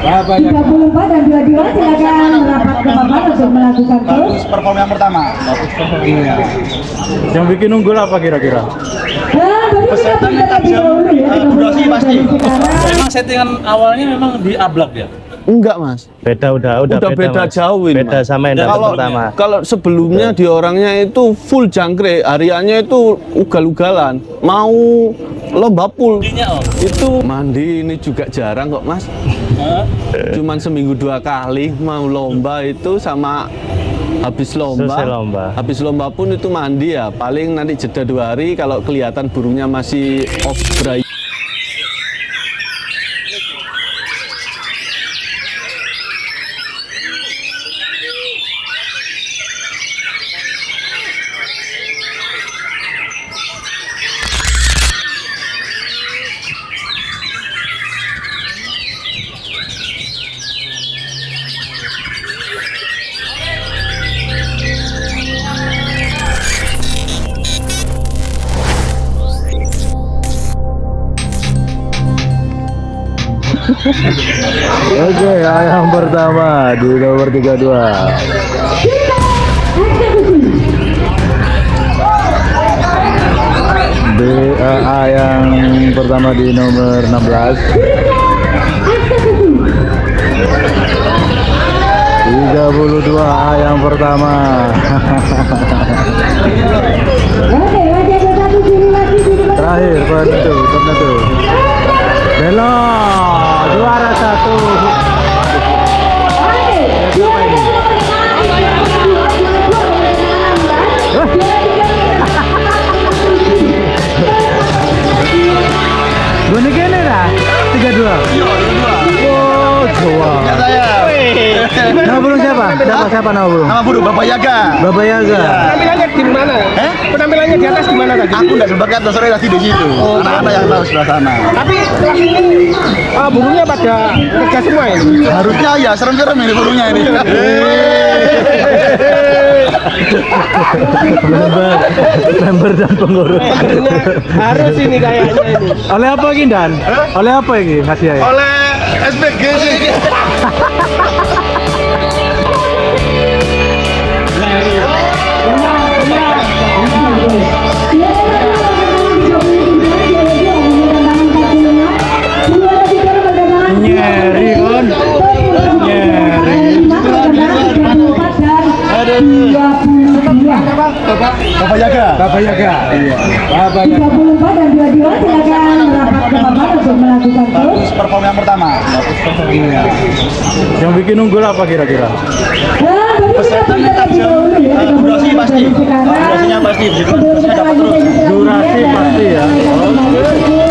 34 dan 22 silakan merapat ke papan untuk melakukan Bagus perform yang pertama. Iya. Yang bikin unggul apa kira-kira? Peserta tajam, durasi pasti. Memang settingan awalnya memang di ablak ya. Enggak, Mas. Udah Beda Mas. jauh ini, Beda Mas. sama yang dapat pertama. Kalau sebelumnya di orangnya itu full jangkrik, hariannya itu ugal-ugalan, mau lomba pool. Itu mandi ini juga jarang kok, Mas. Cuman seminggu 2 kali mau lomba itu sama habis lomba. Selesai lomba. Habis lomba pun itu mandi ya, paling nanti jeda 2 hari kalau kelihatan burungnya masih off dry. Oke, yang pertama di nomor 32. BAA yang pertama di nomor 16. 32 A yang pertama. Terakhir penentu. Belo juara 1. Siapa ini? Gini gini dah 32. Oh, Jawa. Ya saya. Nama burung siapa? Siapa nama burung? Nama burung Bapak Yaga. Bapak Yaga. Penampilannya di mana? Penampilannya di atas di mana tadi? Aku nggak sempat ke sore lagi di situ. Anak-anak yang tahu sebelah sana. Tapi kelas ini burungnya pada kerja semua ini. Harusnya ya serem-serem ini burungnya ini. Member dan pengurus. Harus ini kayaknya ini. Oleh apa ini Dan? Oleh apa ini hadiahnya? Oleh SPG sih. Nyeri kon. Nyeri. Bapak Yaga. Bapak Yaga. Iya. Bapak Yaga. 34 dan 22 silakan merapat ke papan untuk melakukan Bagus perform yang pertama. Iya. Yang bikin unggul apa kira-kira? Peserta tajam. Durasi pasti. Durasinya pasti. Durasinya dapat terus. Durasi pasti ya. Oke.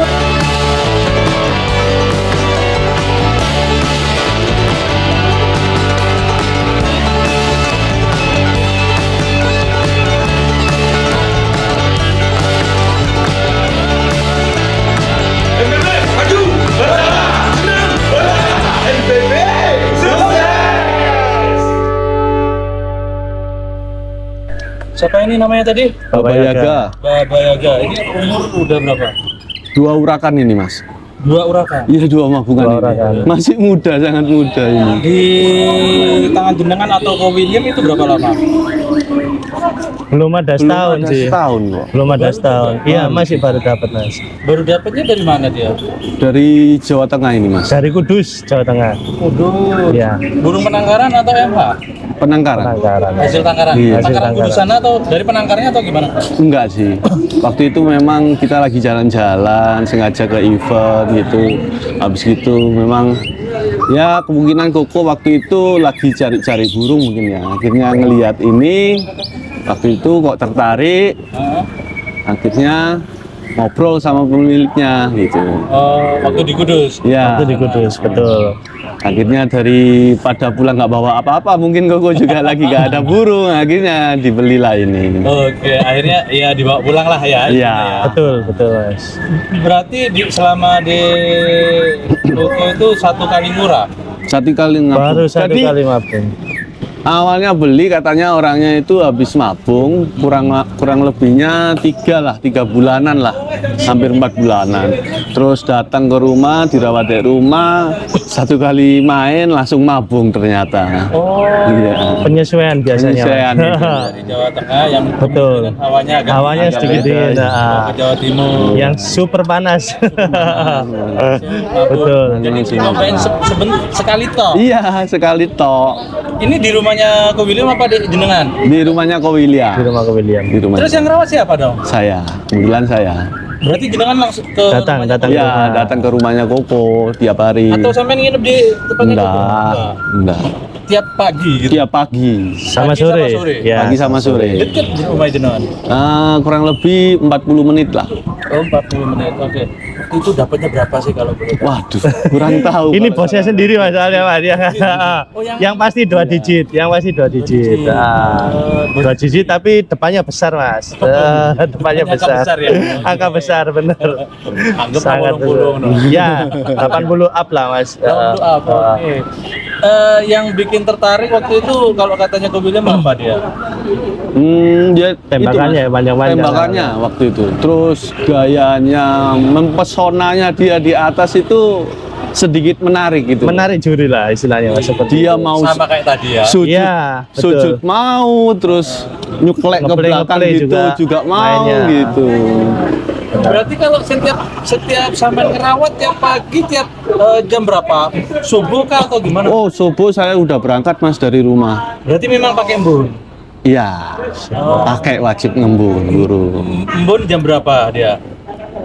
Siapa ini namanya tadi? Bapak Yaga. Bapak Yaga. Ini umur udah berapa? 2 urakan ini, Mas. 2 urakan. Iya, 2 mah bukan 2 ini. urakan. Masih muda, sangat muda ini. Di tangan jenengan atau Ko William itu berapa lama? Belum ada setahun ada sih. setahun kok. Belum ada setahun. Iya, masih baru dapat Mas. Baru dapatnya dari mana dia? Dari Jawa Tengah ini, Mas. Dari Kudus, Jawa Tengah. Waduh. Iya. Burung penangkaran atau MH? Penangkaran. Penangkaran. Hasil tangkaran. Iya, hasil Tangkaran tangkaran. kudus sana atau dari penangkarnya atau gimana? Enggak sih. Waktu itu memang kita lagi jalan-jalan, sengaja ke event gitu. Habis gitu memang ya kemungkinan Koko waktu itu lagi cari-cari burung mungkin ya. Akhirnya ngelihat ini, waktu itu kok tertarik. Akhirnya ngobrol sama pemiliknya gitu. Oh, waktu di Kudus. Ya. Itu di Kudus, betul. Akhirnya daripada pulang nggak bawa apa-apa, mungkin Koko juga lagi nggak ada burung. Akhirnya dibelilah ini. Oke, akhirnya ya dibawa pulang lah ya. Iya. Betul, betul Mas. Berarti selama di Tokyo itu 1 kali murah. Satu kali ngabung. Baru 1 Jadi, kali mabung. awalnya beli katanya orangnya itu habis mabung kurang lebihnya 3 bulanan lah hampir 4 bulanan. Terus datang ke rumah, dirawat di rumah, 1 kali main langsung mabung ternyata. Oh, Iya. penyesuaian biasanya. Penyesuaian. Dari Jawa Tengah yang Betul. kan hawanya Hawanya sedikit beda. dingin. ke Jawa Timur. Yang super panas. Betul. Jadi nyobain sekali toh. Iya, sekali tok. Ini di rumahnya Ko William apa di jenengan? Di rumahnya Ko William. Di rumah ke William. Di rumah Terus yang rawat siapa dong? saya, kebetulan saya. Berarti jenengan langsung ke Datang, rumahnya datang. Ko? Iya, rumah. datang ke rumahnya Koko tiap hari. Atau sampai nginep di tempatnya Ko? Enggak. Tiap pagi gitu. Tiap pagi. Sama Pagi sama sore. sore. Ya. Pagi sama sore. Deket di rumah jenengan. Kurang lebih 40 menit lah. Oh, 40 menit. Oke. Itu dapatnya berapa sih kalau boleh tahu? Waduh, kurang tahu. Ini kalau bosnya sendiri masalahnya Mas. Oh, Yang pasti 2 digit, yang pasti 2 digit. Nah, 2 digit tapi depannya besar Mas. Depannya Angka besar. besar ya? Angka besar bener. Anggap Sangat 80 no. Ya, 80 up lah Mas. Untuk apa? Oke. Yang bikin tertarik waktu itu kalau katanya Ko William apa dia? Dia Tembakannya itu, Mas. panjang-panjang. Tembakannya waktu itu. Terus gayanya, mempesonanya dia di atas itu sedikit menarik gitu. Menarik juri lah istilahnya Mas, seperti Dia itu. mau Sama kayak tadi ya. sujud, Iya, betul. sujud mau, terus nyuklek ke Ngeplay- belakang ngeplay gitu juga mau mainnya. gitu. Berarti kalau setiap sampean ngerawat tiap pagi tiap jam berapa? Subuh kah atau gimana? Oh, subuh saya udah berangkat Mas dari rumah. Berarti memang pakai embun. Iya, pakai wajib ngembun guru. Embun jam berapa dia?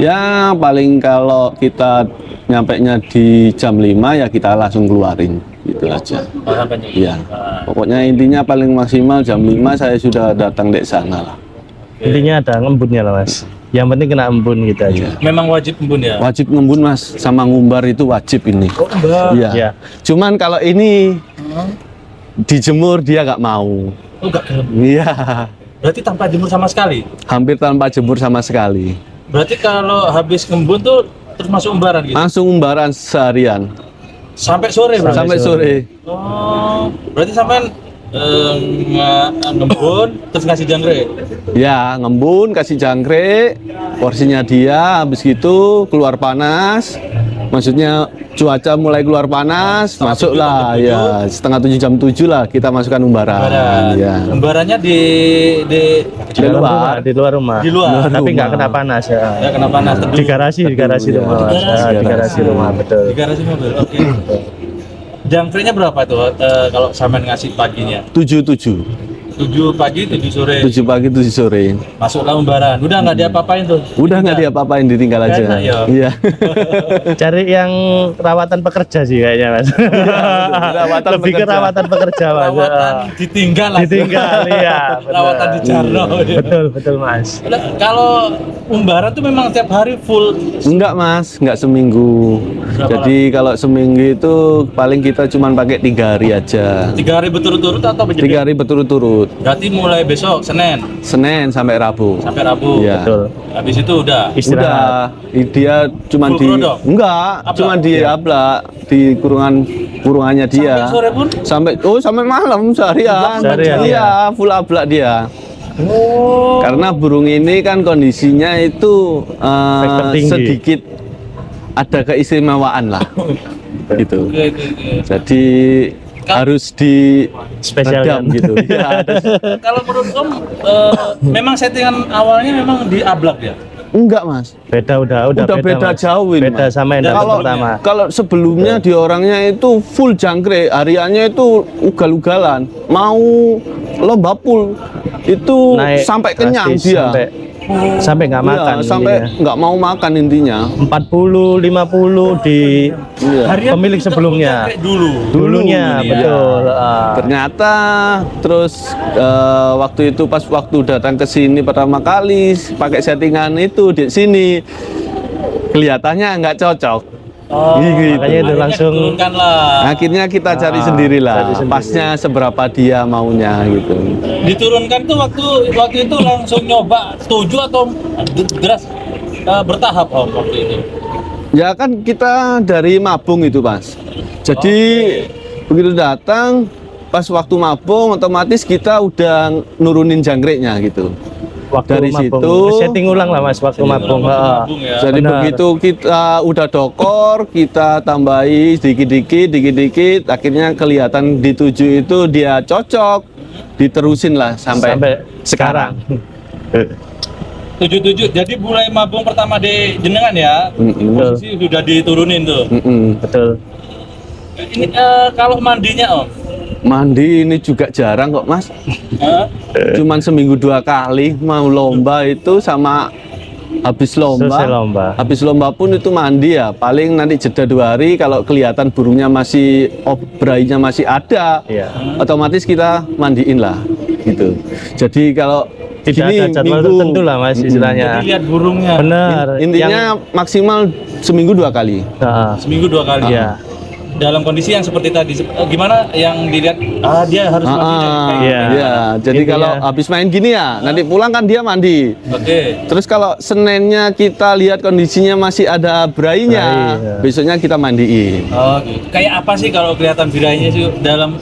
Ya paling kalau kita nyampainya di jam 5 ya kita langsung keluarin gitu aja. Oh, sampai jam Iya. 5. Pokoknya intinya paling maksimal jam 5 saya sudah datang di sana lah. Intinya ada ngembunnya lah Mas. Yang penting kena embun gitu aja. Iya. Memang wajib embun ya. Wajib ngembun Mas, sama ngumbar itu wajib ini. Oh, embun. Iya. Iya. Cuman kalau ini dijemur dia nggak mau. Oh, enggak. Iya. Berarti tanpa jemur sama sekali. Hampir tanpa jemur sama sekali. Berarti kalau habis ngembun tuh terus masuk umbaran gitu. Langsung umbaran seharian Sampai sore berarti. sampai sore. Oh, berarti sampean ngembun terus ngasih jangkrik. Ya, ngembun, kasih jangkrik, porsinya dia, habis gitu keluar panas. Maksudnya cuaca mulai keluar panas, masuklah ya setengah 7 jam 7 lah kita masukkan umbaran. Umbaran. Ya. Umbarannya di Dalam luar. rumah, di luar rumah. Di luar. Tapi nggak rumah. kena panas ya. ya kena panas teduh. Di garasi ya. rumah Mas. Di Di garasi rumah betul. Di garasi mobil. Oke. Jangkriknya berapa tuh kalau sampean ngasih paginya? 7 7 pagi, 7 sore. 7 pagi 7 sore. Masuklah umbaran. Udah nggak diapa-apain tuh. Udah nggak diapa-apain, ditinggal aja. Enak ya. Iya. Cari yang rawatan pekerja sih kayaknya Mas. rawatan Lebih ke pekerja. rawatan pekerja Mas. Rawatan ditinggal lah. Ditinggal iya. betul. Rawatan di Jarno. Betul Mas. Udah, kalau umbaran tuh memang tiap hari full. Enggak Mas, enggak seminggu. Berapa Jadi kalau seminggu itu paling kita cuma pakai 3 hari aja. 3 hari berturut-turut atau 3 berjeda? hari berturut-turut. Berarti mulai besok Senin Senin sampai Rabu. sampai Rabu. Iya. Betul. Habis itu udah. Istirahat. Udah, dia cuma Full di produk? enggak, Ablak? cuma di ablak di kurungannya dia. Sampai sore pun. Sampai malam seharian. Seharian, Iya, full ablak dia. Oh. Karena burung ini kan kondisinya itu Faktor tinggi. sedikit ada keistimewaan lah. Gitu. Oke, oke, oke. Jadi harus di Spesialkan. redam gitu. Iya, harus. Kalau menurut Om, memang settingan awalnya memang di ablak ya? Enggak, Mas. Beda udah Beda Mas. jauh ini, Beda Mas. sama yang datang Kalau pertama. kalau sebelumnya di orangnya itu full jangkrik, hariannya itu ugal-ugalan, mau lomba pool itu Naik sampai kenyang drastis, dia. sampai nggak Iya, makan sampai intinya. nggak mau makan intinya. 40 50 di Iya. Harian Pemilik kita sebelumnya. jangkrik dulu. dulunya Dulu, betul. Ternyata terus waktu itu pas waktu datang ke sini pertama kali pakai settingan itu di sini kelihatannya nggak cocok. Oh, Gitu. makanya itu akhirnya langsung diturunkan lah. Akhirnya kita cari sendirilah, cari sendiri. pasnya seberapa dia maunya gitu. Diturunkan tuh waktu itu langsung nyoba setuju atau deras bertahap Om waktu itu. Ya kan kita dari Mabung itu, Mas. Jadi begitu datang pas waktu Mabung otomatis kita udah nurunin jangkriknya gitu. waktu Dari mabung. situ- Setting ulang lah Mas waktu mabung. Heeh. Mabung ya. Jadi Benar. begitu kita udah dokor, kita tambahi dikit-dikit, akhirnya kelihatan di 7 itu dia cocok, diterusin lah sampai sekarang. 77. Jadi mulai mabung pertama di jenengan ya. Mm-mm. Posisi sudah diturunin tuh. Betul. Ini kalau mandinya Om. Mandi ini juga jarang kok Mas, Hah? cuman seminggu 2 kali, mau lomba itu sama habis lomba. Selesai lomba. Habis lomba pun itu mandi ya, paling nanti jeda 2 hari kalau kelihatan burungnya masih, brainya masih ada, Iya. otomatis kita mandiin lah gitu. Jadi kalau Tidak gini, ada jadwal minggu, tertentu lah Mas istilahnya. Jadi lihat burungnya. Benar. intinya maksimal seminggu 2 kali. Heeh. Seminggu 2 kali. Iya. Dalam kondisi yang seperti tadi, gimana yang dilihat? Dia harus mandi kayak Iya. Iya, jadi Intinya- kalau habis main gini ya, nanti pulang kan dia mandi. Oke. Terus kalau Seninnya kita lihat kondisinya masih ada brainya, Brai, ya. besoknya kita mandiin. Oh, gitu. Kayak apa sih kalau kelihatan birainya sih dalam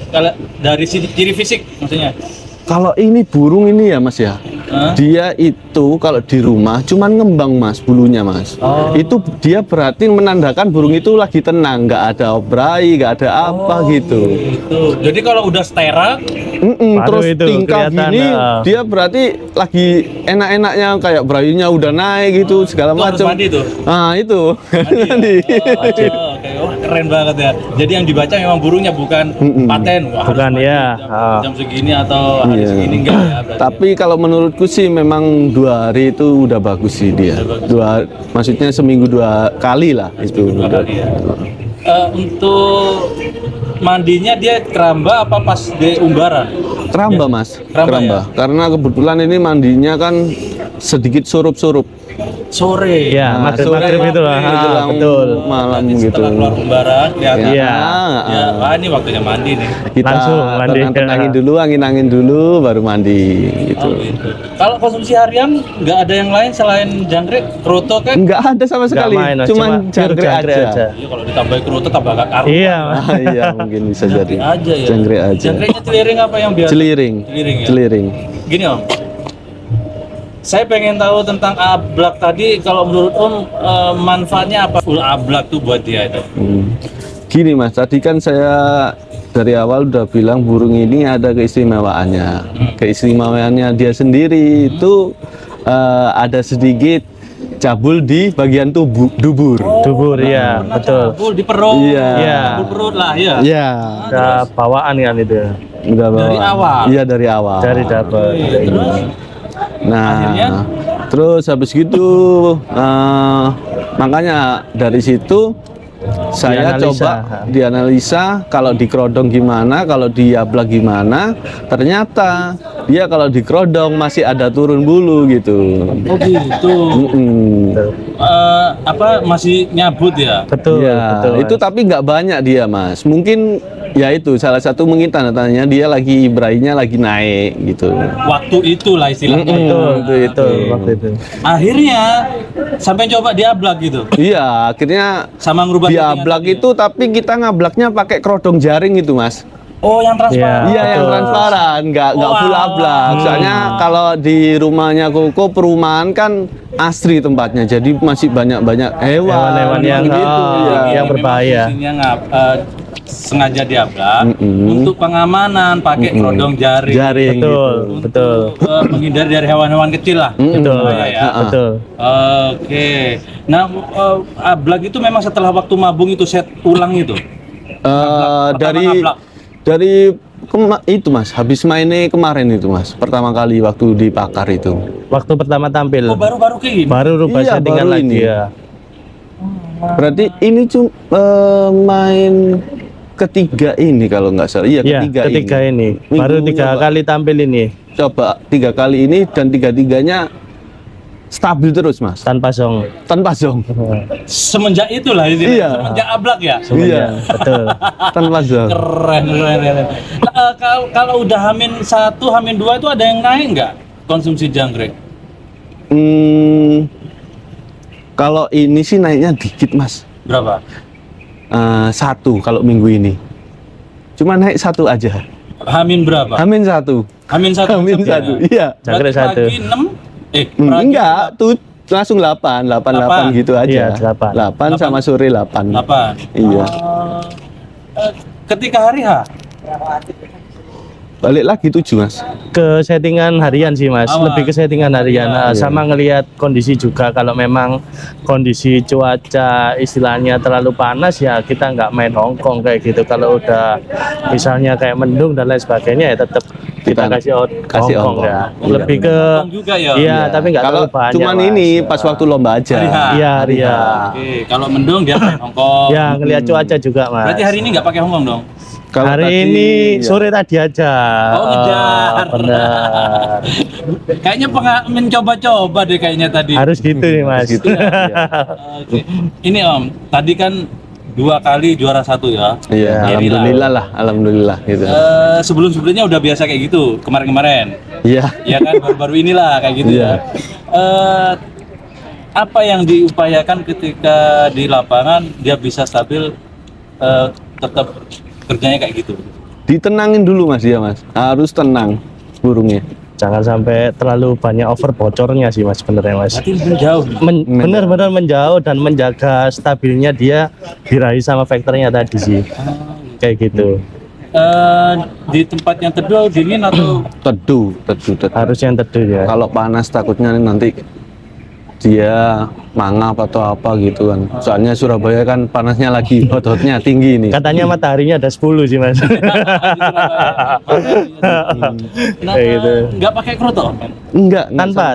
kalau dari ciri fisik maksudnya? Kalau ini burung ini ya Mas ya, Hah? dia itu kalau di rumah cuman ngembang Mas, bulunya Mas. Oh. Itu dia berarti menandakan burung itu lagi tenang, nggak ada brai, nggak ada apa gitu. Gitu. Jadi kalau udah steril, Baru Terus itu tingkah kelihatan, gini, ya. dia berarti lagi enak-enaknya kayak brainya udah naik gitu segala itu harus macam. mandi tuh. Nah itu, mandi. Oke, wah keren banget ya. Jadi yang dibaca memang burungnya bukan paten. Wah, Bukan, harus ya. mandi jam segini atau hari Iya. segini enggak ya. Berarti. Tapi kalau menurutku sih memang 2 hari itu udah bagus sih dia. Maksudnya seminggu 2 kali lah itu. Dua kali ya. Untuk mandinya dia keramba apa pas di Umbara? Keramba Mas, Keramba ya? Karena kebetulan ini mandinya kan sedikit surup-surup. Sore. Iya, Nah, maghrib itu lah. menjelang Betul. malam Berarti gitu. setelah keluar Umbara kelihatan. Iya. Ya, wah ini waktunya mandi nih. Kita Langsung mandi. tenangin dulu, angin-angin dulu, baru mandi gitu. Oh, gitu. Kalau konsumsi harian nggak ada yang lain selain jangkrik, kroto kan? Enggak ada sama sekali, main, Mas. cuman Cuma jangkrik jangkrik aja. aja. Iya kalau ditambah kroto tambah gak karuan. Iya. Ah, iya mungkin bisa jadi. Aja ya. Jangkrik aja. Jangkriknya celiring apa yang biasa? Celiring. Celiring ya. Celiring. Gini Om, saya pengen tahu tentang ablak tadi. Kalau menurut Om manfaatnya apa full ablak tuh buat dia itu? Gini Mas, tadi kan saya dari awal udah bilang burung ini ada keistimewaannya. Keistimewaannya dia sendiri itu ada sedikit cabul di bagian tubuh dubur. Dubur ya, betul. Cabul di perut. Iya. Iya. Cabul perut lah ya. Iya. Udah bawaan kan itu. Udah bawa. Dari awal? Iya dari awal. Dari dapet. Terus Nah, akhirnya? terus habis gitu makanya dari situ saya Dianalisa. coba dianalisa kalau di kerodong gimana, kalau di ablak gimana. Ternyata dia kalau di kerodong masih ada turun bulu gitu. oh gitu. Mm-mm. Apa masih nyabut ya? Betul, Ya, betul. itu Mas. tapi nggak banyak dia Mas. Mungkin ya itu salah satu mungkin tanda-tandanya dia lagi brainya lagi naik gitu. Waktu itulah istilahnya. Betul, Itu. waktu itu. Akhirnya sampai coba di ablak gitu. Iya, akhirnya Sama ngerubah di settingan ablak tadi ya? itu tapi kita ngablaknya pakai kerodong jaring itu Mas. Oh, yang transparan. Iya yang betul. transparan, nggak full Wah. ablak. Soalnya kalau di rumahnya Koko perumahan kan asri tempatnya, jadi masih banyak Hewan-hewan yang gitu. yang Ya. berbahaya. Fungsinya sengaja diablak Mm-mm. untuk pengamanan pakai kerodong jaring. Jaring Betul, gitu. betul. Menghindari dari hewan-hewan kecil lah. Betul, Oh, ya. betul. Oke. Nah, ablak itu memang setelah waktu mabung itu set ulang itu. Pertama Dari itu Mas, habis mainnya kemarin itu Mas, pertama kali waktu di Pakar itu. Waktu pertama tampil. Oh, baru-baru kayak gini. Baru rubah Iya, settingan baru lagi ini. ya. Berarti ini main ketiga ini kalau nggak salah. Iya, Iya, ketiga, ketiga ini. Minggu Baru 3 nyoba. kali tampil ini Coba 3 kali ini dan 3-3-nya stabil terus Mas, tanpa song. tanpa zong. Semenjak itulah itu. Iya. Semenjak ablak ya. Iya. Betul. Tanpa zong. Keren. Nah, kalau udah H-1, H-2 itu ada yang naik nggak konsumsi jangkrik? Kalau ini sih naiknya dikit Mas. Berapa? 1 kalau minggu ini. Cuma naik 1 aja. Hamin berapa? Amin 1. Amin satu. Amin ya? satu. Iya. Jangkrik Berarti 1. pagi 6, pagi Enggak, tuh langsung 8 gitu aja. Iya, 8. 8 sama sore 8. 8. Iya. Ketika hari H, Balik lagi 7, Mas. Ke settingan harian sih mas, Awal. lebih ke settingan harian. Iya. Sama ngelihat kondisi juga, kalau memang kondisi cuaca istilahnya terlalu panas ya kita nggak main Hongkong kayak gitu. Kalau udah misalnya kayak mendung dan lain sebagainya ya tetap kita kasih out kasih Hongkong Hongkong. ya. Iya. Lebih ke Hongkong juga ya. iya, tapi nggak Kalau terlalu banyak. cuman Mas. ini pas waktu lomba aja. Hari H. Iya, iya. Oke, kalau mendung dia main Hongkong. Ya ngelihat cuaca juga mas. Berarti hari ini nggak pakai Hongkong dong? Kalau Hari tadi, ini ya. sore tadi aja. Oh, ngejar. Benar. Kayaknya mencoba-coba deh kayaknya tadi. Harus gitu nih mas. Gitu. Oke. Ini Om, tadi kan 2 kali juara 1 ya. Iya, alhamdulillah lah, alhamdulillah gitu. Sebelum-sebelumnya udah biasa kayak gitu, kemarin-kemarin. Iya. Ya kan, baru-baru inilah kayak gitu Iya. ya. Apa yang diupayakan ketika di lapangan dia bisa stabil, tetap kerjanya kayak gitu? Ditenangin dulu Mas ya, Mas. Harus tenang burungnya. Jangan sampai terlalu banyak over bocornya sih mas sebenarnya mas. Berarti menjauh. Benar-benar menjauh dan menjaga stabilnya dia diraih sama faktornya tadi sih. Kayak gitu. Di tempat yang teduh, dingin atau Teduh. Harus yang teduh ya. Kalau panas takutnya nanti dia mangap atau apa gitu kan. Soalnya Surabaya kan panasnya lagi hot-hotnya tinggi nih. Katanya mataharinya ada 10 sih mas. Nah, Kayak gitu. nggak pakai kroto? Enggak,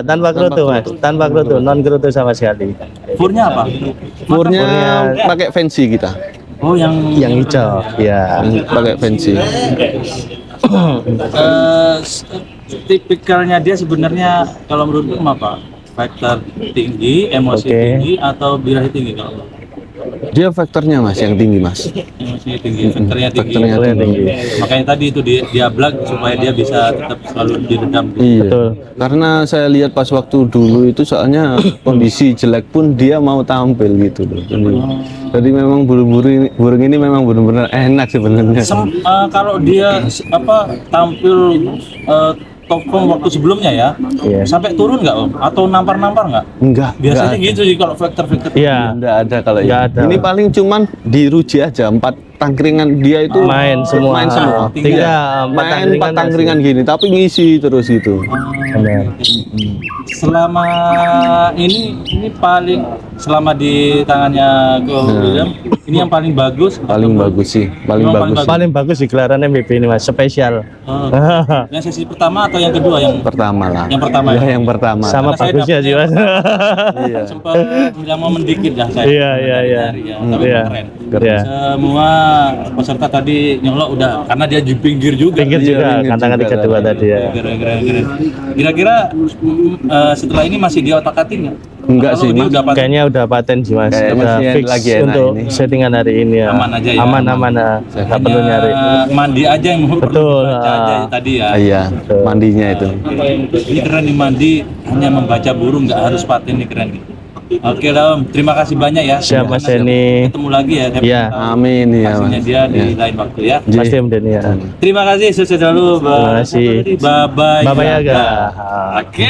Tanpa kerutu mas, tanpa kerutu, non kerutu sama sekali. Furnya apa? Furnya pakai fancy kita. Oh, yang Yang hijau, ya. Pakai fancy. Tipikalnya dia sebenarnya kalau menurut Om apa? Faktor tinggi, emosi Oke. tinggi atau birahi tinggi kalau Dia faktornya Mas yang tinggi Mas. emosinya tinggi, faktornya tinggi. Faktornya tinggi. Makanya tadi itu dia blag supaya dia bisa tetap selalu diredam. Iya. Betul. Karena saya lihat pas waktu dulu itu soalnya kondisi jelek pun dia mau tampil gitu loh. Jadi memang burung ini memang benar-benar enak sebenarnya. Kalau dia tampil top form waktu sebelumnya ya, Iya. sampai turun nggak Om? Atau nampar-nampar nggak? Enggak. Biasanya gitu sih kalau faktor-faktor. Iya. Enggak ada kalau Nggak ini. ada. Ini paling cuman diruji aja 4 tangkringan dia itu Main semua. Main semua. Tiga, Main 4 tangkringan gini tapi ngisi terus gitu. Benar. Selama ini paling selama di tangannya Ko William, ini yang paling bagus. Paling bagus sih, paling Memang bagus. Paling bagus di gelaran MVP ini mas, spesial. Oh, yang sesi pertama atau yang kedua yang Pertama lah. Yang pertama Ya, ya? yang pertama. Sama Karena saya bagusnya sih mas. Iya. sempat bilang mau mendikit dah saya. Iya, iya, iya. Nyari ya. Tapi Iya. keren. Iya. Semua peserta tadi nyolok udah karena dia di pinggir juga. Pinggir Iya, juga, pinggir kandang juga kedua tadi. tadi ya. Keren. Kira-kira setelah ini masih di otak-atik nggak? Enggak Atau sih, dia Mas. udah paten? Kayaknya udah paten sih mas, Kayak udah masih fix lagi enak untuk ini. settingan hari ini ya. Aman aja ya? Aman, nggak perlu Hanya nyari. mandi aja yang perlu Betul, dibaca aja tadi ya. Iya, mandinya itu. Ini keren nih mandi, hanya membaca burung nggak harus paten nih keren nih. Oke lah Om, terima kasih banyak ya. Siap, Mas Karena Denny. Ketemu lagi ya. Iya. Amin ya. Hasilnya Mas. dia di Ya. lain waktu ya. Pasti Om Denny ya. Terima kasih, sukses selalu. Terima kasih. Bye-bye. Bye-bye Yaga. Oke.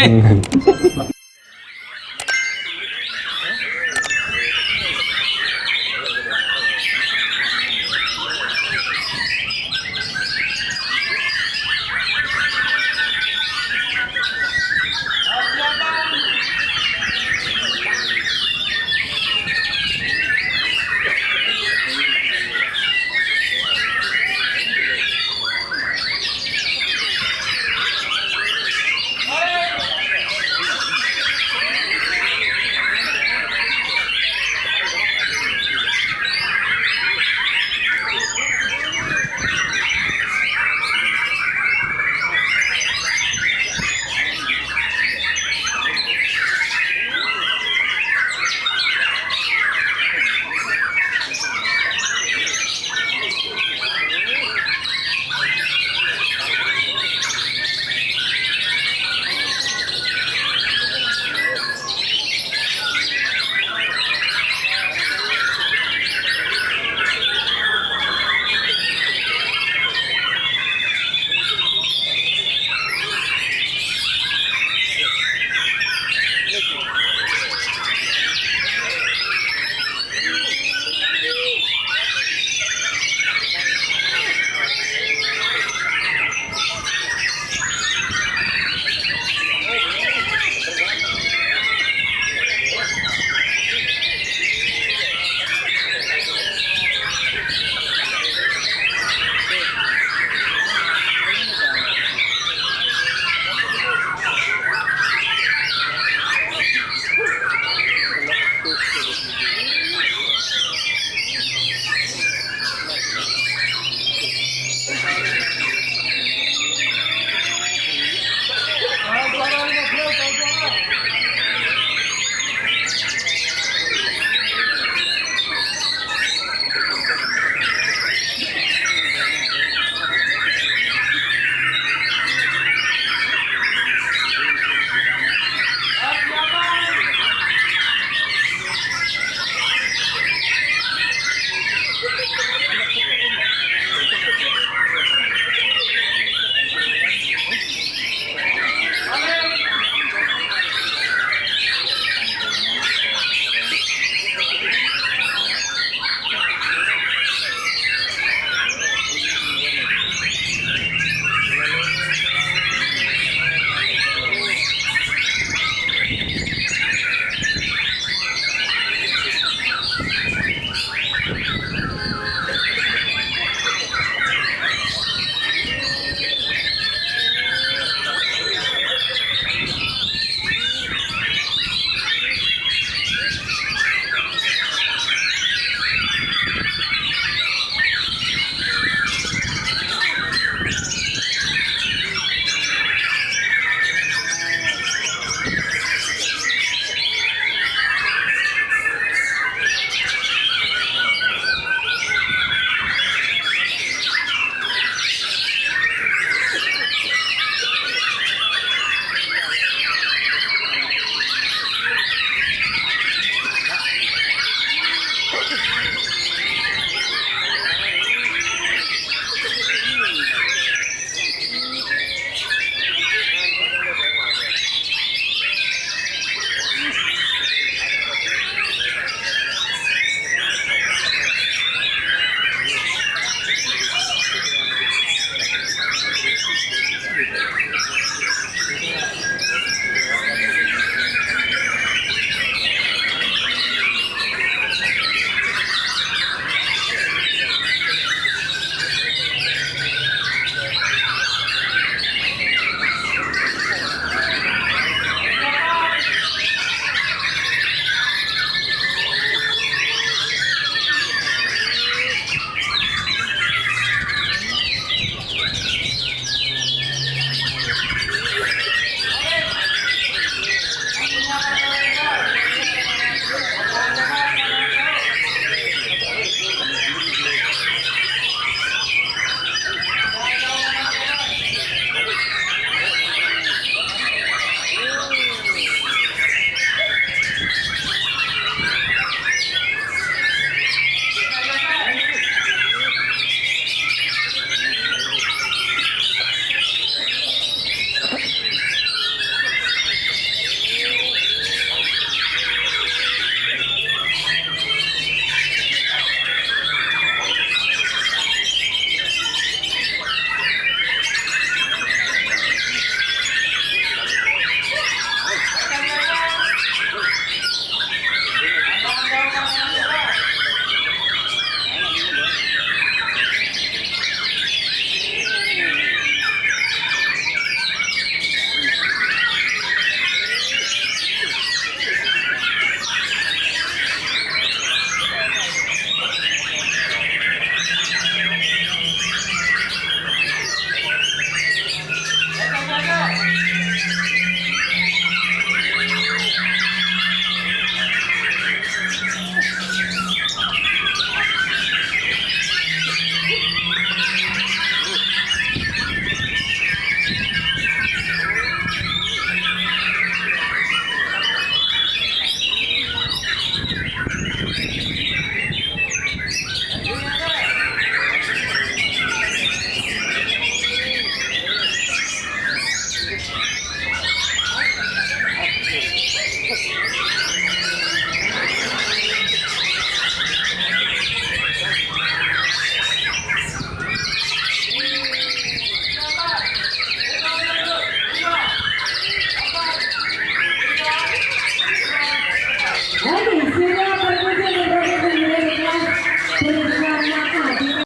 gitu.